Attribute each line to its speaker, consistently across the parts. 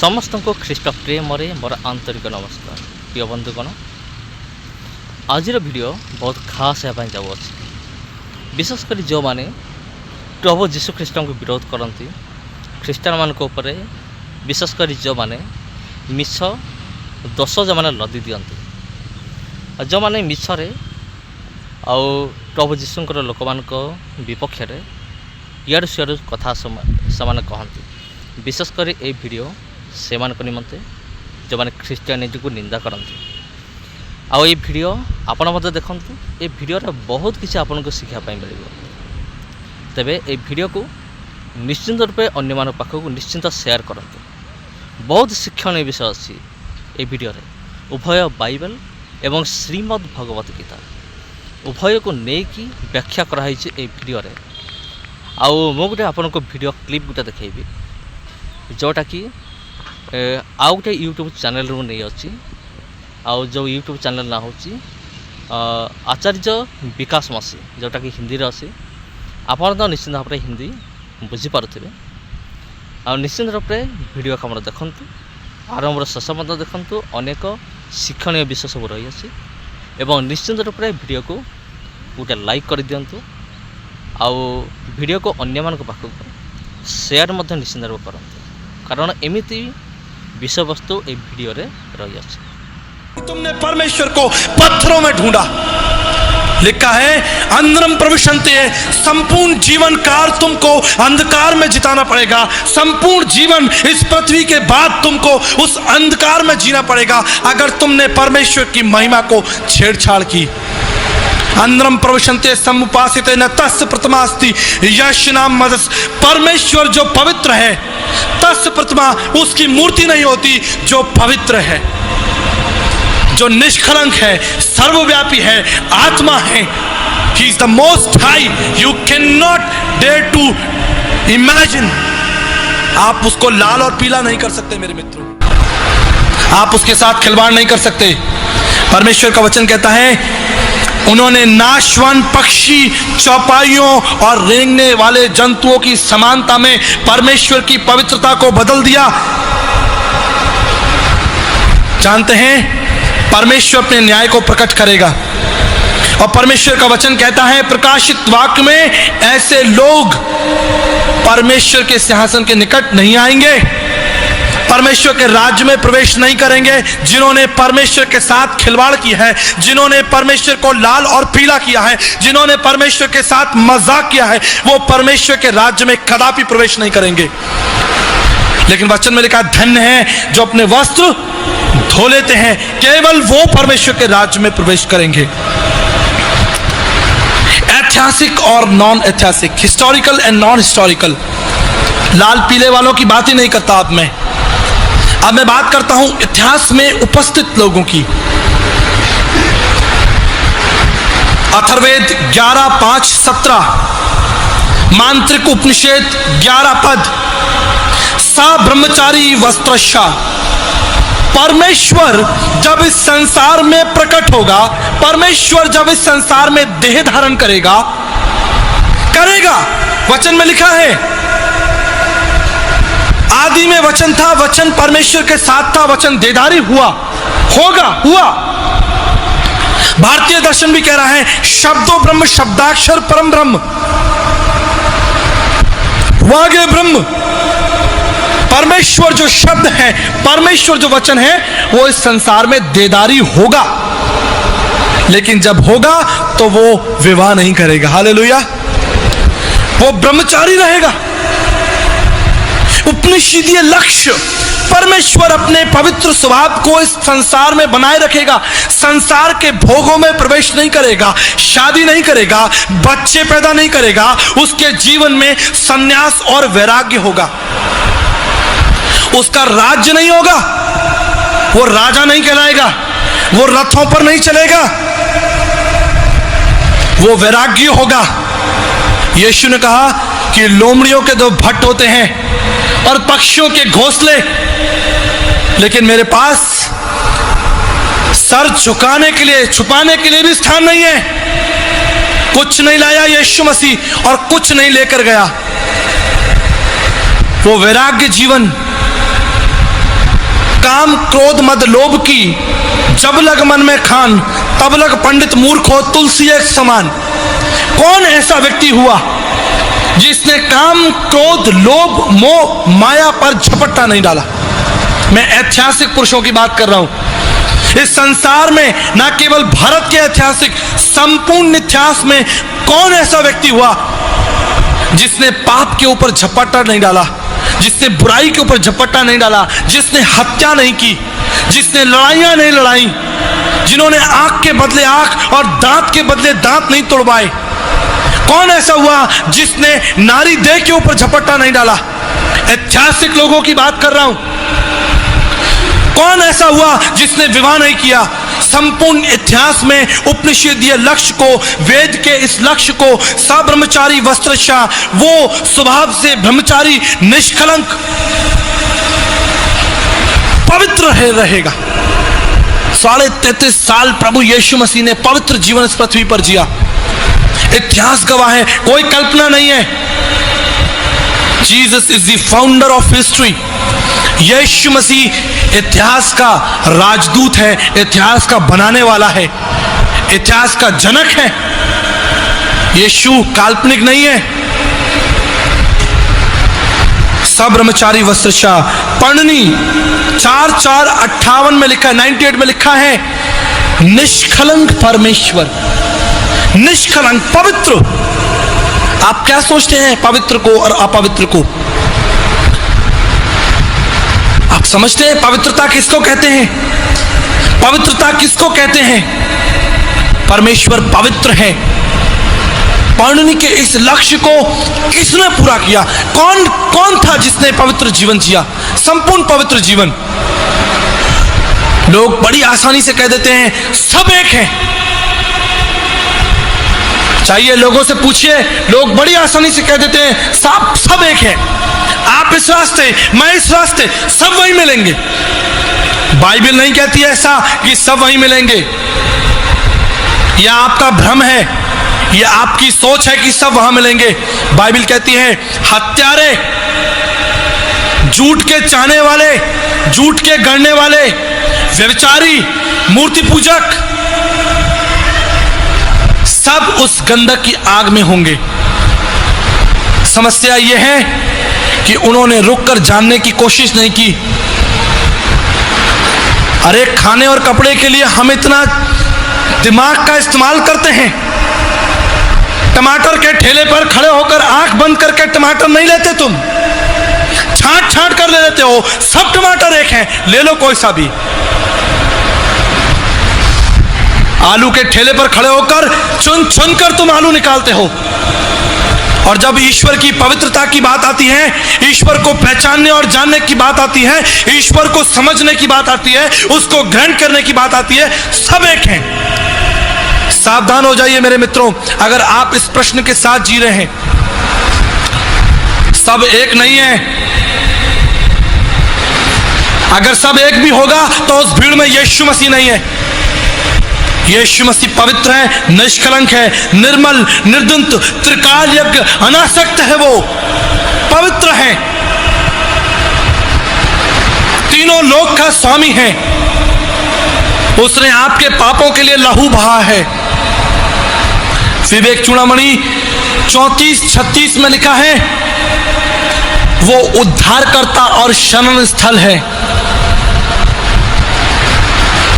Speaker 1: समस्त को ख्रीष्ट प्रेम मोर आंतरिक नमस्कार। प्रिय बंधुगण, आज वीडियो बहुत खास होगा जाऊँगी। विशेषकर जो मैंने प्रभु जीशु ख्रीष्ट को विरोध करती ख्रीष्टान मान ऊपर, विशेषकर जो मैंने मिछ दोष जो मैंने लदी दिखती, जो मैंने मिछरे आउ प्रभु जीशुंकर लोक मान विपक्ष इाड़ू सियाड़ू कथा से कहती। विशेषकर ये वीडियो से निमंते जो मैंने ख्रीस्टियानिटी को निंदा करती। आउ ये वीडियो आपण मत देखु, ये वीडियो बहुत किसी आपन को शिखापी मिल। तेबे ये वीडियो को निश्चिंत रूपे अन्य मान पाखक निश्चिंत शेयर करते। बहुत शिक्षणीय विषय अच्छी ये वीडियो रे, उभय बाइबल एवं श्रीमद् भगवत गीता उभय को लेकिन व्याख्या कराई ये वीडियो रे। आउ मु गोटे आपन को वीडियो क्लिप गोटे देखी जोटा कि आउ गोटे यूट्यूब चैनल रू नहीं अच्छी। आउ जो यूट्यूब चैनल ना होची आचार्य विकास मसी, जोटा कि हिंदी अच्छी। आपड़ तो निश्चित भाव में हिंदी बुझीपारे। आ निश्चित रूप से वीडियो कमर देखूँ, आरंभ शेष मत देखूँ। अनेक शिक्षणीय विषय सब रही है एवं निश्चित रूप से वीडियो को गोटे लाइक कर दिंतु। आउ वीडियो को अन्य मान पाखक शेयर मध्य निश्चित रूप करते, कारण एमिती विषय वस्तु ए वीडियो रे रही है।
Speaker 2: तुमने परमेश्वर को पत्थरों में ढूंढा, लिखा है अंधरम प्रविशन्ते, संपूर्ण जीवन काल तुमको अंधकार में जिताना पड़ेगा। संपूर्ण जीवन इस पृथ्वी के बाद तुमको उस अंधकार में जीना पड़ेगा अगर तुमने परमेश्वर की महिमा को छेड़छाड़ की। अंधरम प्रविशन्ते समुपासिते न तस्य प्रथमास्ति यश नाम मदस। परमेश्वर जो पवित्र है, तस्य प्रथमा उसकी मूर्ति नहीं होती। जो पवित्र है, जो निष्कलंक है, सर्वव्यापी है, आत्मा है, he is the most high. You can not dare to imagine. आप उसको लाल और पीला नहीं कर सकते मेरे मित्रों, आप उसके साथ खिलवाड़ नहीं कर सकते। परमेश्वर का वचन कहता है उन्होंने नाशवान पक्षी, चौपाइयों और रेंगने वाले जंतुओं की समानता में परमेश्वर की पवित्रता को बदल दिया। जानते हैं परमेश्वर अपने न्याय को प्रकट करेगा और परमेश्वर का वचन कहता है प्रकाशित वाक्य में ऐसे लोग परमेश्वर के सिंहासन के निकट नहीं आएंगे, परमेश्वर के राज्य में प्रवेश नहीं करेंगे। जिन्होंने परमेश्वर के साथ खिलवाड़ किया है, जिन्होंने परमेश्वर को लाल और पीला किया है, जिन्होंने परमेश्वर के साथ मजाक किया है, वो परमेश्वर के राज्य में कदापि प्रवेश नहीं करेंगे। लेकिन वचन में लिखा धन्य है जो अपने वस्त्र धो लेते हैं, केवल वो परमेश्वर के राज्य में प्रवेश करेंगे। ऐतिहासिक और नॉन ऐतिहासिक, हिस्टोरिकल एंड नॉन हिस्टोरिकल, लाल पीले वालों की बात ही नहीं करता अब मैं बात करता हूं इतिहास में उपस्थित लोगों की। अथर्ववेद 11:5-17, मांत्रिक उपनिषद 11 पद, सा ब्रह्मचारी वस्त्रशा। परमेश्वर जब इस संसार में प्रकट होगा, परमेश्वर जब इस संसार में देह धारण करेगा, वचन में लिखा है आदि में वचन था, वचन परमेश्वर के साथ था, वचन देहधारी हुआ, हुआ। भारतीय दर्शन भी कह रहा है शब्दों ब्रह्म, शब्दाक्षर परम ब्रह्म, वागे ब्रह्म। परमेश्वर जो शब्द है, परमेश्वर जो वचन है, वो इस संसार में देहधारी होगा। लेकिन जब होगा तो वो विवाह नहीं करेगा। हालेलुया, वो ब्रह्मचारी रहेगा। उपनिषदीय लक्ष्य, परमेश्वर अपने पवित्र स्वभाव को इस संसार में बनाए रखेगा। संसार के भोगों में प्रवेश नहीं करेगा, शादी नहीं करेगा, बच्चे पैदा नहीं करेगा। उसके जीवन में संन्यास और वैराग्य होगा। उसका राज्य नहीं होगा, वो राजा नहीं कहलाएगा, वो रथों पर नहीं चलेगा, वो वैराग्य होगा। यीशु ने कहा कि लोमड़ियों के 2 भट्ट होते हैं और पक्षियों के घोंसले, लेकिन मेरे पास सर झुकाने के लिए, छुपाने के लिए भी स्थान नहीं है। कुछ नहीं लाया यीशु मसीह और कुछ नहीं लेकर गया। वो वैराग्य जीवन काम क्रोध मद लोभ की, जब लग मन में खान, तब लग पंडित मूर्ख हो तुलसी एक समान। कौन ऐसा व्यक्ति हुआ जिसने काम क्रोध लोभ मोह माया पर झपट्टा नहीं डाला? मैं ऐतिहासिक पुरुषों की बात कर रहा हूं। इस संसार में न केवल भारत के ऐतिहासिक, संपूर्ण इतिहास में कौन ऐसा व्यक्ति हुआ जिसने पाप के ऊपर झपट्टा नहीं डाला, जिसने बुराई के ऊपर झपट्टा नहीं डाला, जिसने हत्या नहीं की, जिसने लड़ाइयां नहीं लड़ाई, जिन्होंने आंख के बदले आंख और दांत के बदले दांत नहीं तोड़वाए? कौन ऐसा हुआ जिसने नारी देह के ऊपर झपट्टा नहीं डाला? ऐतिहासिक लोगों की बात कर रहा हूं। कौन ऐसा हुआ जिसने विवाह नहीं किया? संपूर्ण इतिहास में उपनिषदीय लक्ष्य को, वेद के इस लक्ष्य को, सब्रह्मचारी वस्त्रशा, वो स्वभाव से ब्रह्मचारी निष्कलंक पवित्र रहेगा। 33.5 साल प्रभु यीशु मसीह ने पवित्र जीवन इस पृथ्वी पर जिया। इतिहास गवाह है, कोई कल्पना नहीं है। Jesus is the founder of history. यीशु मसीह इतिहास का राजदूत है, इतिहास का बनाने वाला है, इतिहास का जनक है। यीशु काल्पनिक नहीं है। सब्रह्मचारी वस्त्रशा, पढ़नी 4:4-58 में लिखा है, 98 में लिखा है, निष्कलंक परमेश्वर, निष्कलंक पवित्र। आप क्या सोचते हैं पवित्र को और अपवित्र को? आप समझते हैं पवित्रता किसको कहते हैं? पवित्रता किसको कहते हैं? परमेश्वर पवित्र है। पौर्णिमा के इस लक्ष्य को किसने पूरा किया? कौन था जिसने पवित्र जीवन जिया, संपूर्ण पवित्र जीवन? लोग बड़ी आसानी से कह देते हैं सब एक है। चाहिए लोगों से पूछिए, लोग बड़ी आसानी से कह देते हैं सब एक है। आप इस रास्ते, मैं इस रास्ते, सब वहीं मिलेंगे। बाइबल नहीं कहती है ऐसा कि सब वहीं मिलेंगे। यह आपका भ्रम है, यह आपकी सोच है कि सब वहां मिलेंगे। बाइबल कहती है हत्यारे, झूठ के चाहने वाले, झूठ के गढ़ने वाले, व्यभिचारी, मूर्ति पूजक, सब उस गंधक की आग में होंगे। समस्या यह है कि उन्होंने रुककर जानने की कोशिश नहीं की। अरे खाने और कपड़े के लिए हम इतना दिमाग का इस्तेमाल करते हैं। टमाटर के ठेले पर खड़े होकर आंख बंद करके टमाटर नहीं लेते तुम, छांट छांट कर ले लेते हो। सब टमाटर एक हैं, ले लो कोई सा भी। आलू के ठेले पर खड़े होकर चुन चुन कर तुम आलू निकालते हो। और जब ईश्वर की पवित्रता की बात आती है, ईश्वर को पहचानने और जानने की बात आती है, ईश्वर को समझने की बात आती है, उसको ग्रहण करने की बात आती है, सब एक हैं। सावधान हो जाइए मेरे मित्रों, अगर आप इस प्रश्न के साथ जी रहे हैं, सब एक नहीं है। अगर सब एक भी होगा तो उस भीड़ में यीशु मसीह नहीं है। यीशु मसीह पवित्र है, निष्कलंक है, निर्मल, निर्दंत, त्रिकाल यज्ञ, अनासक्त है, वो पवित्र है, तीनों लोक का स्वामी है। उसने आपके पापों के लिए लहू बहा है। विवेक चूड़ामणि 34:36 में लिखा है, वो उद्धारकर्ता और शरण स्थल है।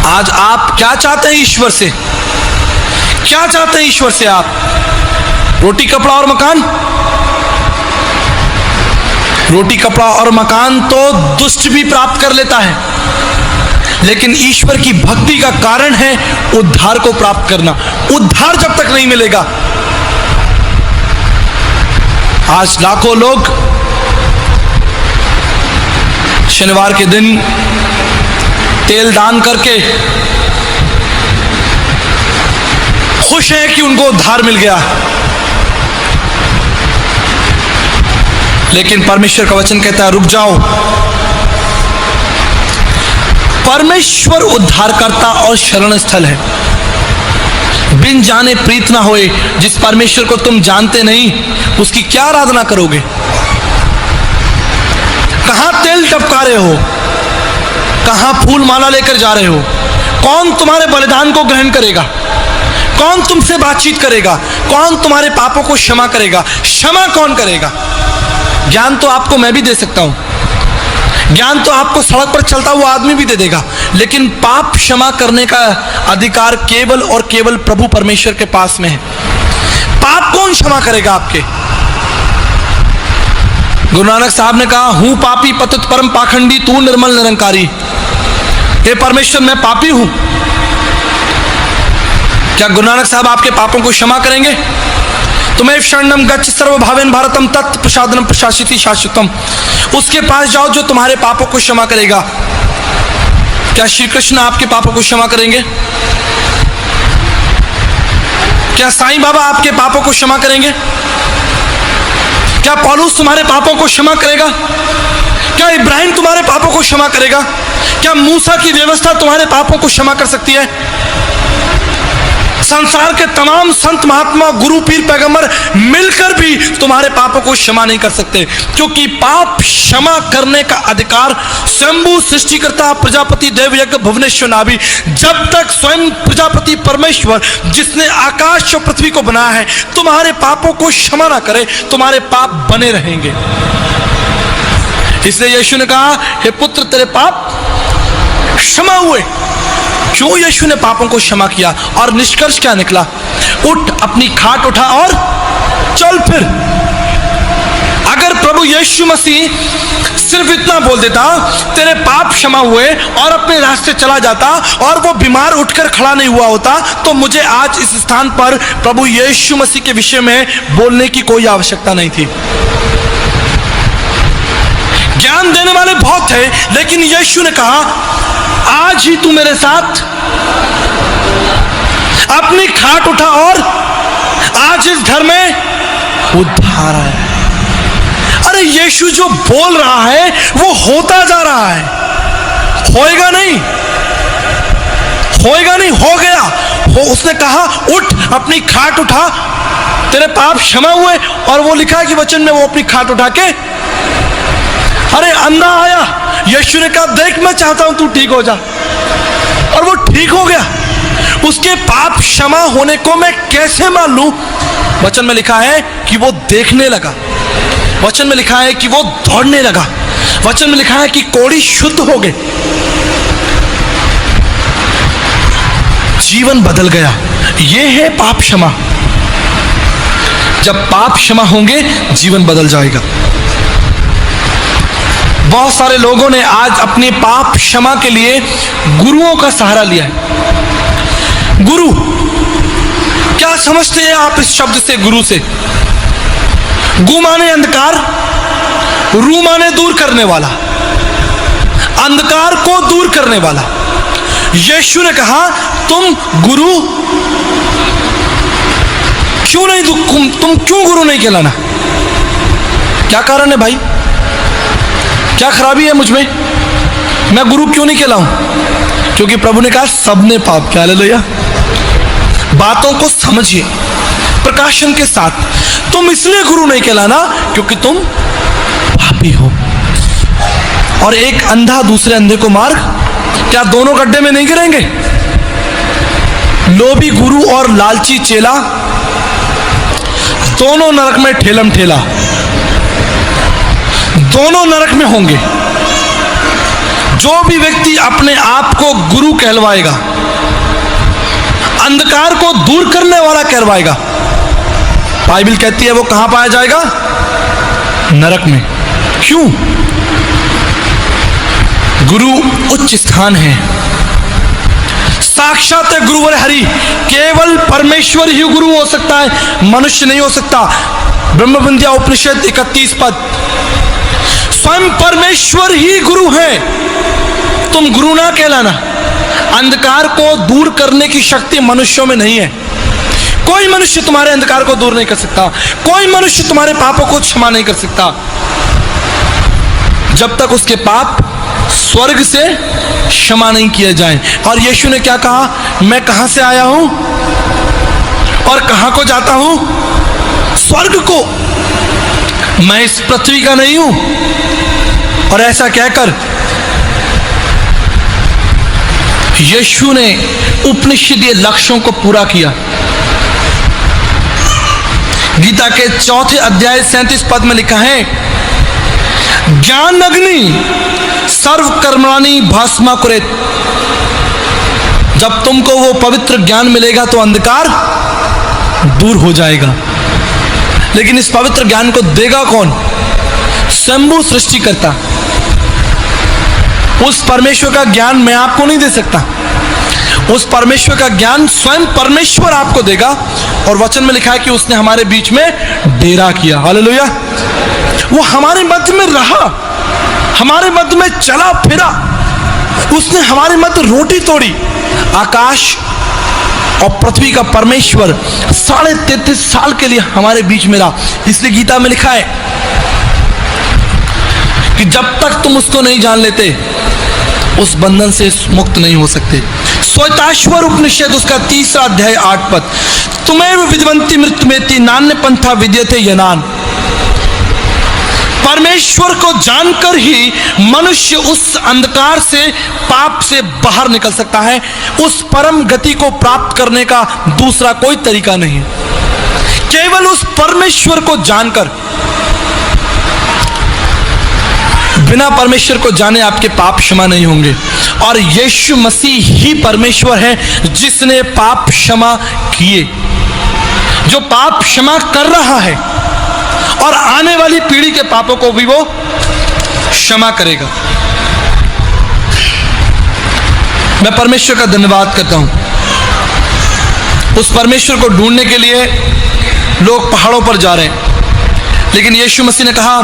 Speaker 2: आज आप क्या चाहते हैं ईश्वर से? क्या चाहते हैं ईश्वर से आप? रोटी कपड़ा और मकान? रोटी कपड़ा और मकान तो दुष्ट भी प्राप्त कर लेता है, लेकिन ईश्वर की भक्ति का कारण है उद्धार को प्राप्त करना। उद्धार जब तक नहीं मिलेगा, आज लाखों लोग शनिवार के दिन तेल दान करके खुश हैं कि उनको उद्धार मिल गया, लेकिन परमेश्वर का वचन कहता है रुक जाओ। परमेश्वर उद्धारकर्ता और शरण स्थल है। बिन जाने प्रीत ना होए। जिस परमेश्वर को तुम जानते नहीं, उसकी क्या आराधना करोगे? कहां तेल टपका रहे हो? कहां फूल माला लेकर जा रहे हो? कौन तुम्हारे बलिदान को ग्रहण करेगा? कौन तुमसे बातचीत करेगा? कौन तुम्हारे पापों को क्षमा करेगा? क्षमा कौन करेगा? ज्ञान तो आपको मैं भी दे सकता हूं, ज्ञान तो आपको सड़क पर चलता हुआ आदमी भी दे देगा, लेकिन पाप क्षमा करने का अधिकार केवल और केवल प्रभु परमेश्वर के पास में है। पाप कौन क्षमा करेगा आपके? गुरु नानक साहब ने कहा, हूं पापी पतित परम पाखंडी, तू निर्मल निरंकारी। हे परमेश्वर, मैं पापी हूं। क्या गुरु नानक साहब आपके पापों को क्षमा करेंगे? तुम्हें शरणम गच्छ सर्वभावेन भारतम तत् प्रसादनम प्रशासिति शाश्वतम। उसके पास जाओ जो तुम्हारे पापों को क्षमा करेगा। क्या श्री कृष्ण आपके पापों को क्षमा करेंगे? क्या साईं बाबा आपके पापों को क्षमा करेंगे? क्या पौलुस तुम्हारे पापों को क्षमा करेगा? क्या इब्राहिम तुम्हारे पापों को क्षमा करेगा? क्या मूसा की व्यवस्था तुम्हारे पापों को क्षमा कर सकती है? संसार के तमाम संत महात्मा गुरु पीर पैगंबर मिलकर भी तुम्हारे पापों को क्षमा नहीं कर सकते, क्योंकि पाप क्षमा करने का अधिकार स्वयंभू सृष्टिकर्ता प्रजापति देवयज्ञ भुवनेश्वर नाभि, जब तक स्वयं प्रजापति परमेश्वर जिसने आकाश और पृथ्वी को बनाया है तुम्हारे पापों को क्षमा ना करे, तुम्हारे पाप बने रहेंगे। इसलिए यीशु ने कहा, हे पुत्र तेरे पाप क्षमा हुए। क्यों यीशु ने पापों को क्षमा किया? और निष्कर्ष क्या निकला? उठ, अपनी खाट उठा और चल फिर। अगर प्रभु यीशु मसीह सिर्फ इतना बोल देता, तेरे पाप क्षमा हुए, और अपने रास्ते चला जाता, और वो बीमार उठकर खड़ा नहीं हुआ होता, तो मुझे आज इस स्थान पर प्रभु यीशु मसीह के विषय में बोलने की कोई आवश्यकता नहीं थी। ज्ञान देने वाले बहुत थे, लेकिन यीशु ने कहा, आज ही तू मेरे साथ अपनी खाट उठा और आज इस घर में उद्धार आया। अरे यीशु जो बोल रहा है वो होता जा रहा है, होएगा नहीं, होएगा नहीं, हो गया। उसने कहा, उठ, अपनी खाट उठा, तेरे पाप क्षमा हुए। और वो लिखा है कि वचन में, वो अपनी खाट उठा के, अरे अंधा आया, यीशु ने कहा, देख मैं चाहता हूं तू ठीक हो जा, और वो ठीक हो गया। उसके पाप क्षमा होने को मैं कैसे मान लूं? वचन में लिखा है कि वो देखने लगा, वचन में लिखा है कि वो दौड़ने लगा, वचन में लिखा है कि कोढ़ी शुद्ध हो गए, जीवन बदल गया। ये है पाप क्षमा। जब पाप क्षमा होंगे, जीवन बदल जाएगा। बहुत सारे लोगों ने आज अपने पाप क्षमा के लिए गुरुओं का सहारा लिया है। गुरु, क्या समझते हैं आप इस शब्द से, गुरु से? गु माने अंधकार, रू माने दूर करने वाला, अंधकार को दूर करने वाला। यीशु ने कहा, तुम गुरु क्यों नहीं, तुम क्यों गुरु नहीं कहलाना? क्या कारण है भाई? क्या खराबी है मुझ में? मैं गुरु क्यों नहीं कहलाऊं? क्योंकि प्रभु ने कहा, सबने पाप किया। हालेलुया। बातों को समझिए प्रकाशन के साथ। तुम इसलिए गुरु नहीं कहलाना क्योंकि तुम पापी हो। और एक अंधा दूसरे अंधे को मार, क्या दोनों गड्ढे में नहीं गिरेंगे? लोभी गुरु और लालची चेला दोनों नरक में ठेलम ठेला, दोनों नरक में होंगे। जो भी व्यक्ति अपने आप को गुरु कहलवाएगा, अंधकार को दूर करने वाला कहलवाएगा, बाइबल कहती है वो कहां पाया जाएगा? नरक में। क्यों? गुरु उच्च स्थान है, साक्षात है गुरुवर हरि। केवल परमेश्वर ही गुरु हो सकता है, मनुष्य नहीं हो सकता। ब्रह्मविद्या उपनिषद 31 पद, स्वयं परमेश्वर ही गुरु है। तुम गुरु ना कहलाना। अंधकार को दूर करने की शक्ति मनुष्यों में नहीं है। कोई मनुष्य तुम्हारे अंधकार को दूर नहीं कर सकता, कोई मनुष्य तुम्हारे पापों को क्षमा नहीं कर सकता, जब तक उसके पाप स्वर्ग से क्षमा नहीं किए जाएं। और यीशु ने क्या कहा? मैं कहां से आया हूं और कहां को जाता हूं? स्वर्ग को। मैं इस पृथ्वी का नहीं हूं। और ऐसा कहकर यीशु ने उपनिषदीय लक्ष्यों को पूरा किया। गीता के 4 अध्याय 37 पद में लिखा है, ज्ञान अग्नि सर्व कर्मणि भस्मा कुरेत। जब तुमको वो पवित्र ज्ञान मिलेगा तो अंधकार दूर हो जाएगा। लेकिन इस पवित्र ज्ञान को देगा कौन? स्वयं सृष्टिकर्ता। उस परमेश्वर का ज्ञान मैं आपको नहीं दे सकता। उस परमेश्वर का ज्ञान स्वयं परमेश्वर आपको देगा। और वचन में लिखा है कि उसने हमारे बीच में डेरा किया। हालेलुया। वो हमारे मध्य में रहा, हमारे मध्य में चला फिरा। उसने हमारे मध्य रोटी तोड़ी। आकाश और पृथ्वी का परमेश्वर 33.5 साल के लिए हमारे बीच में रहा। इसलिए गीता में लिखा है कि जब तक तुम उसको नहीं जान लेते उस बंधन से मुक्त नहीं हो सकते। श्वेताश्वर उपनिषद उसका 3 अध्याय 8 पद, तुम्हें विद्वंति मृत्युमेति नान्य पंथा विद्यते यनान। परमेश्वर को जानकर ही मनुष्य उस अंधकार से, पाप से बाहर निकल सकता है। उस परम गति को प्राप्त करने का दूसरा कोई तरीका नहीं है। केवल उस परमेश्वर को जानकर। बिना परमेश्वर को जाने आपके पाप क्षमा नहीं होंगे। और यीशु मसीह ही परमेश्वर है जिसने पाप क्षमा किए, जो पाप क्षमा कर रहा है और आने वाली पीढ़ी के पापों को भी वो क्षमा करेगा। मैं परमेश्वर का धन्यवाद करता हूं। उस परमेश्वर को ढूंढने के लिए लोग पहाड़ों पर जा रहे हैं, लेकिन यीशु मसीह ने कहा,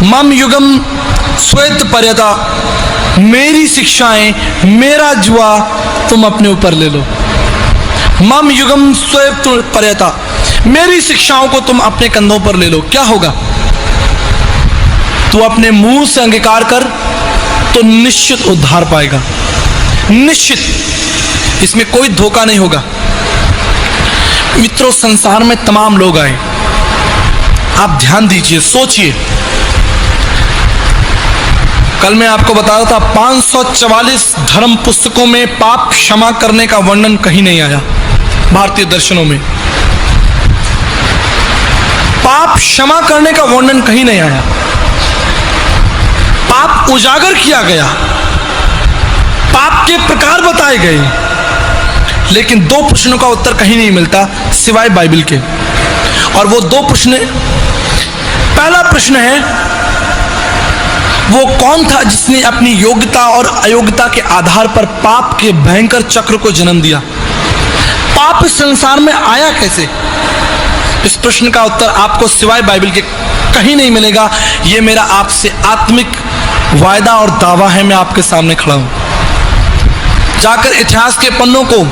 Speaker 2: मम युगम श्वेत पर्यता, मेरी शिक्षाएं, मेरा जुआ तुम अपने ऊपर ले लो। मम युगम श्वेत पर्यता, मेरी शिक्षाओं को तुम अपने कंधों पर ले लो। क्या होगा? तू अपने मुंह से अंगीकार कर तो निश्चित उद्धार पाएगा, निश्चित। इसमें कोई धोखा नहीं होगा। मित्रों, संसार में तमाम लोग आए, आप ध्यान दीजिए, सोचिए। कल मैं आपको बता रहा था 544 धर्म पुस्तकों में पाप क्षमा करने का वर्णन कहीं नहीं आया। भारतीय दर्शनों में पाप क्षमा करने का वर्णन कहीं नहीं आया। पाप उजागर किया गया, पाप के प्रकार बताए गए, लेकिन 2 प्रश्नों का उत्तर कहीं नहीं मिलता सिवाय बाइबल के। और वो 2 प्रश्न, पहला प्रश्न है, वो कौन था जिसने अपनी योग्यता और अयोग्यता के आधार पर पाप के भयंकर चक्र को जन्म दिया? पाप इस संसार में आया कैसे? इस प्रश्न का उत्तर आपको सिवाय बाइबल के कहीं नहीं मिलेगा। यह मेरा आपसे आत्मिक वायदा और दावा है। मैं आपके सामने खड़ा हूं। जाकर इतिहास के पन्नों को,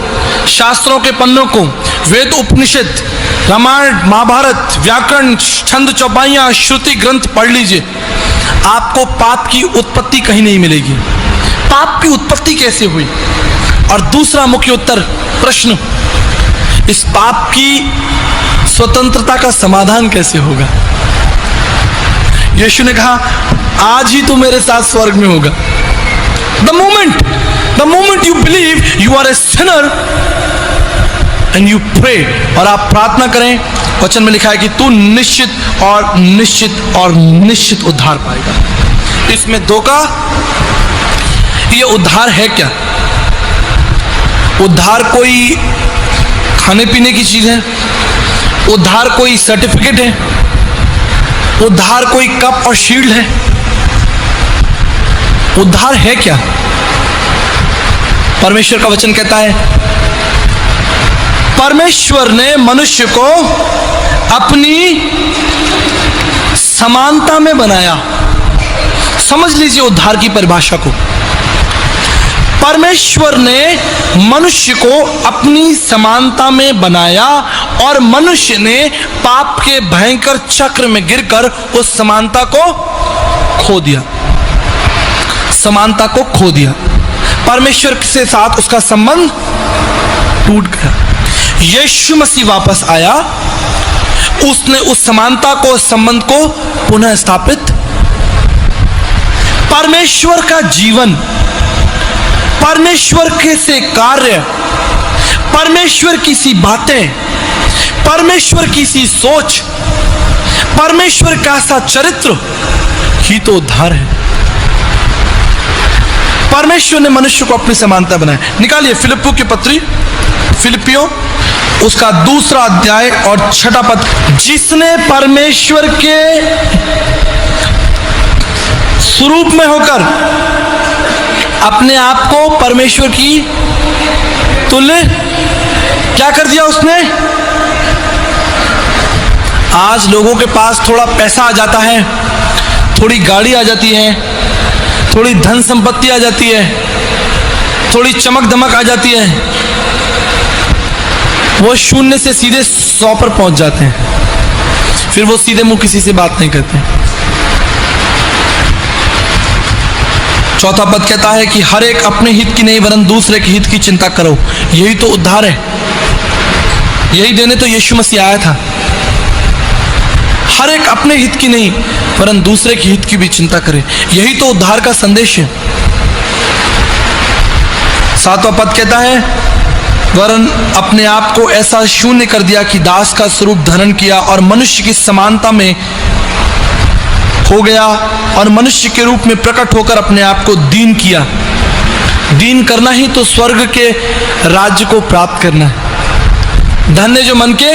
Speaker 2: शास्त्रों के पन्नों को, वेद, उपनिषद, रामायण, महाभारत, व्याकरण, छंद, चौपाइयां, श्रुति ग्रंथ पढ़ लीजिए। आपको पाप की उत्पत्ति कहीं नहीं मिलेगी। पाप की उत्पत्ति कैसे हुई? और दूसरा मुख्य उत्तर प्रश्न, इस पाप की स्वतंत्रता का समाधान कैसे होगा? यीशु ने कहा, आज ही तू मेरे साथ स्वर्ग में होगा। The moment you believe you are a sinner and you pray, और आप प्रार्थना करें, वचन में लिखा है कि तू निश्चित और निश्चित और निश्चित उद्धार पाएगा। इसमें धोखा, ये उद्धार है क्या? उद्धार कोई खाने पीने की चीज है? उद्धार कोई सर्टिफिकेट है? उद्धार कोई कप और शील्ड है? उद्धार है क्या? परमेश्वर का वचन कहता है, परमेश्वर ने मनुष्य को अपनी समानता में बनाया। समझ लीजिए उद्धार की परिभाषा को। परमेश्वर ने मनुष्य को अपनी समानता में बनाया और मनुष्य ने पाप के भयंकर चक्र में गिरकर उस समानता को खो दिया। समानता को खो दिया। परमेश्वर के साथ उसका संबंध टूट गया। यीशु मसीह वापस आया, उसने उस समानता को, उस संबंध को पुनः स्थापित। परमेश्वर का जीवन, परमेश्वर के से कार्य, परमेश्वर की सी बातें, परमेश्वर की सी सोच, परमेश्वर का सा चरित्र ही तो उद्धार है। परमेश्वर ने मनुष्य को अपनी समानता बनाया। निकालिए फिलिप्पियों की पत्री, फिलिपियों उसका 2 अध्याय और 6 पद। जिसने परमेश्वर के स्वरूप में होकर अपने आप को परमेश्वर की तुल्य क्या कर दिया उसने। आज लोगों के पास थोड़ा पैसा आ जाता है, थोड़ी गाड़ी आ जाती है, थोड़ी धन संपत्ति आ जाती है, थोड़ी चमक दमक आ जाती है, वो 0 से सीधे 100 पर पहुंच जाते हैं। फिर वो सीधे मुंह किसी से बात नहीं करते। 4 पद कहता है कि हर एक अपने हित की नहीं वरन दूसरे के हित की चिंता करो। यही तो उद्धार है, यही देने तो यीशु मसीह आया था। हर एक अपने हित की नहीं वरन दूसरे के हित की भी चिंता करे। यही तो उद्धार का संदेश है। 7वां पद कहता है वरन अपने आप को ऐसा शून्य कर दिया कि दास का स्वरूप धारण किया और मनुष्य की समानता में हो गया और मनुष्य के रूप में प्रकट होकर अपने आप को दीन किया। दीन करना ही तो स्वर्ग के राज्य को प्राप्त करना है। धन्य जो मन के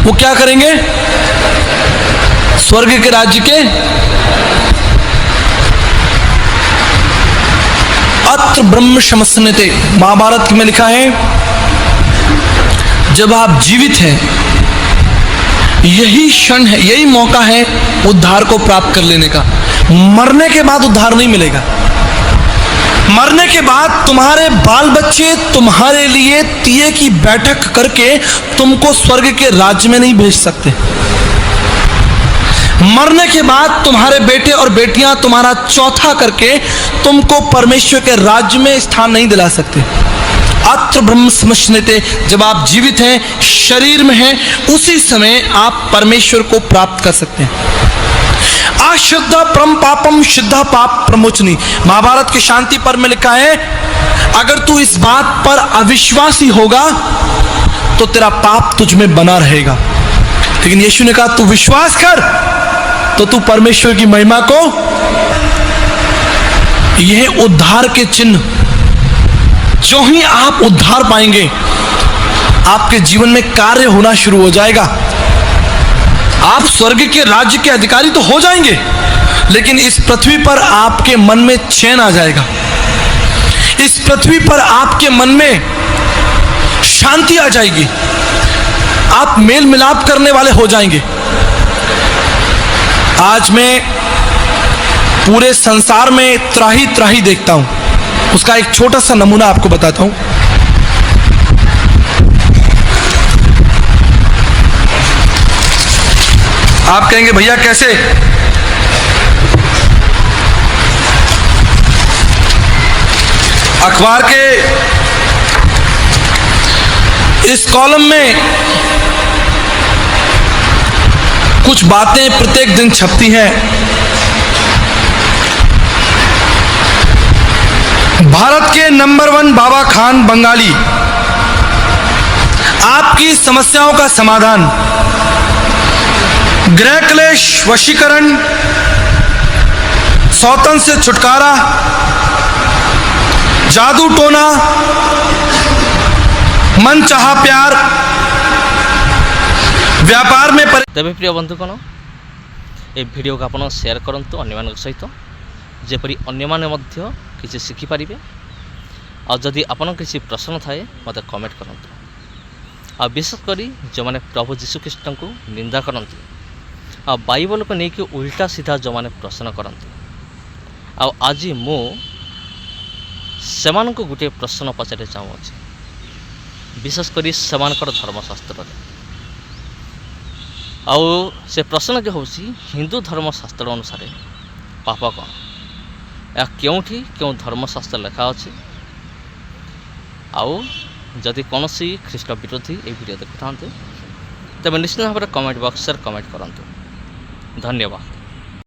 Speaker 2: वो क्या करेंगे, स्वर्ग के राज्य के। अत्र ब्रह्म शमस्नते, महाभारत में लिखा है जब आप जीवित हैं यही क्षण है, यही मौका है उद्धार को प्राप्त कर लेने का। मरने के बाद उद्धार नहीं मिलेगा। मरने के बाद तुम्हारे बाल बच्चे तुम्हारे लिए तिये की बैठक करके तुमको स्वर्ग के राज्य में नहीं भेज सकते। मरने के बाद तुम्हारे बेटे और बेटियां तुम्हारा चौथा करके तुमको परमेश्वर के राज्य में स्थान नहीं दिला सकते। अत्र ब्रह्म समश्नुते, जब आप जीवित हैं, शरीर में हैं, उसी समय आप परमेश्वर को प्राप्त कर सकते हैं। अशुद्ध परम पापम शुद्ध पाप प्रमोचनी, महाभारत के शांति पर्व में लिखा है अगर तू इस बात पर अविश्वासी होगा तो तेरा पाप तुझ में बना रहेगा। लेकिन यीशु ने कहा तू विश्वास कर तो तू परमेश्वर की महिमा को। यह उद्धार के चिन्ह, जो ही आप उद्धार पाएंगे आपके जीवन में कार्य होना शुरू हो जाएगा। आप स्वर्ग के राज्य के अधिकारी तो हो जाएंगे, लेकिन इस पृथ्वी पर आपके मन में चैन आ जाएगा। इस पृथ्वी पर आपके मन में शांति आ जाएगी। आप मेल मिलाप करने वाले हो जाएंगे। आज मैं पूरे संसार में त्राही त्राही देखता हूं, उसका एक छोटा सा नमूना आपको बताता हूं। आप कहेंगे भैया कैसे? अखबार के इस कॉलम में कुछ बातें प्रत्येक दिन छपती हैं। भारत के नंबर 1 बाबा खान बंगाली, आपकी समस्याओं का समाधान, गृह क्लेश वशीकरण, सौतन से छुटकारा, जादू टोना, मन चाहा प्यार, व्यापार में
Speaker 1: तेबे प्रिय बंधुगण ए वीडियो को आपण शेयर करंतु अन्य सहित जेपरी अन्य माने मध्य किसी शिखि पारिबे। आ जदि आपण किसी प्रश्न थाए मते कमेंट करंतु। आ विशेष करी जो माने प्रभु यीशु ख्रीष्ट को निंदा करंतु, आ बाइबल को लेकिन उल्टा सीधा जो माने प्रश्न करंतु। आ आज मु सेमान को गोटे प्रश्न पचारे चाहूँगी, विशेष करी सेमानकर धर्मशास्त्र। आउ से प्रश्न के हूँ हिंदू धर्मशास्त्र अनुसार पाप कौन, या क्योंठी क्यों धर्मशास्त्र लिखा अच्छे। आउ जदि कौन ख्रीष्ट विरोधी ये वीडियो देखु था तेज निश्चित भाव में कमेंट बॉक्स कमेंट करूँ। धन्यवाद।